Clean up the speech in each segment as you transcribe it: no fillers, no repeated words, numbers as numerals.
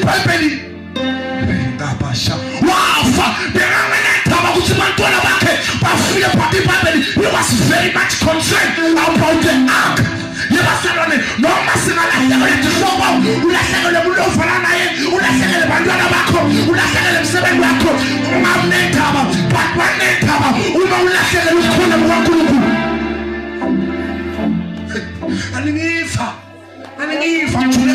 iBhayibheli ngabasha wafa benganethaba ukuthi abantwana bakhe bafike but iBhayibheli he was very much concerned about the ark. Yebasalwane noma singalahlekelwe ihlobo ulahlekelwe umuntu ofana naye ulahlekelwe abantwana bakho ulahlekelwe umsebenzi wakho ungamnethaba but wanethaba uma ulahlekelwe ukukhona kwaNkulunkulu. Angingifa njula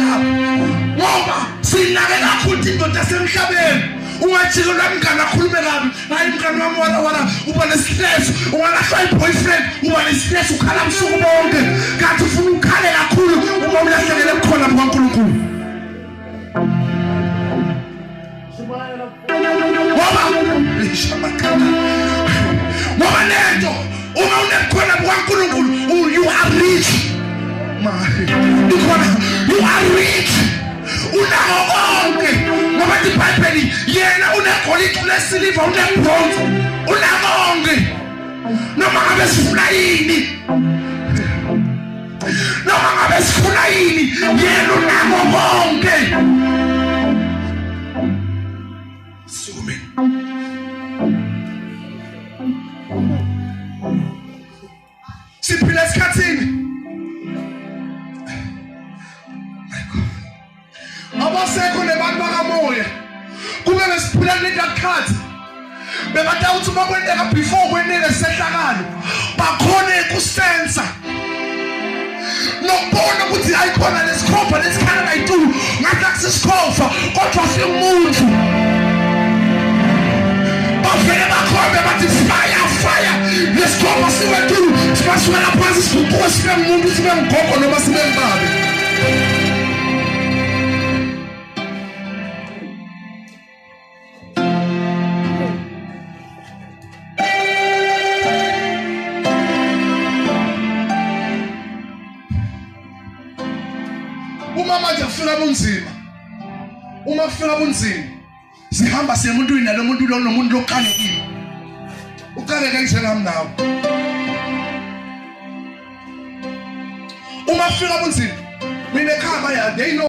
ngoba sinake kakhulu indoda yasemhlabeni. Ungajikelwa mngane akhulume kabi hayi mngane wami wala uba nestress ungalahlwa iboyfriend uba nestress ukhala ubusuku bonke kanti ufuna ukhale kakhulu uma ulahlekele kukhona kwaNkulunkulu. Ngoba lento uma unekhona kwaNkulunkulu you are rich. You are rich. Unako konke ngoba iBhayibheli yena unegolide unesiliva unebronze unako konke noma ngabe sifuna yini yena unako konke. Sume siphila esikhathini abasekho nebantu bakamoya kube besiphila nedakhathi bekade uthi makwendeka before kwenele sehlakalo bakhona ekusensa nokubona ukuthi ayikhona lesikhopha lesikhana layitulu ngathi akusisikhopha kodwa singumuntu bafike bakhombe bathi fire lesikhopha siwetulu sibasukela phansi sibubuke sibe ngumuntu sibe ngugogo noma sibe mbabe. Uma kufika bunzima sihamba siye emuntwini nalomuntu lo nomuntu loqalekile uqaleke njengami nawe. Uma kufika bunzima mina ekhaya they know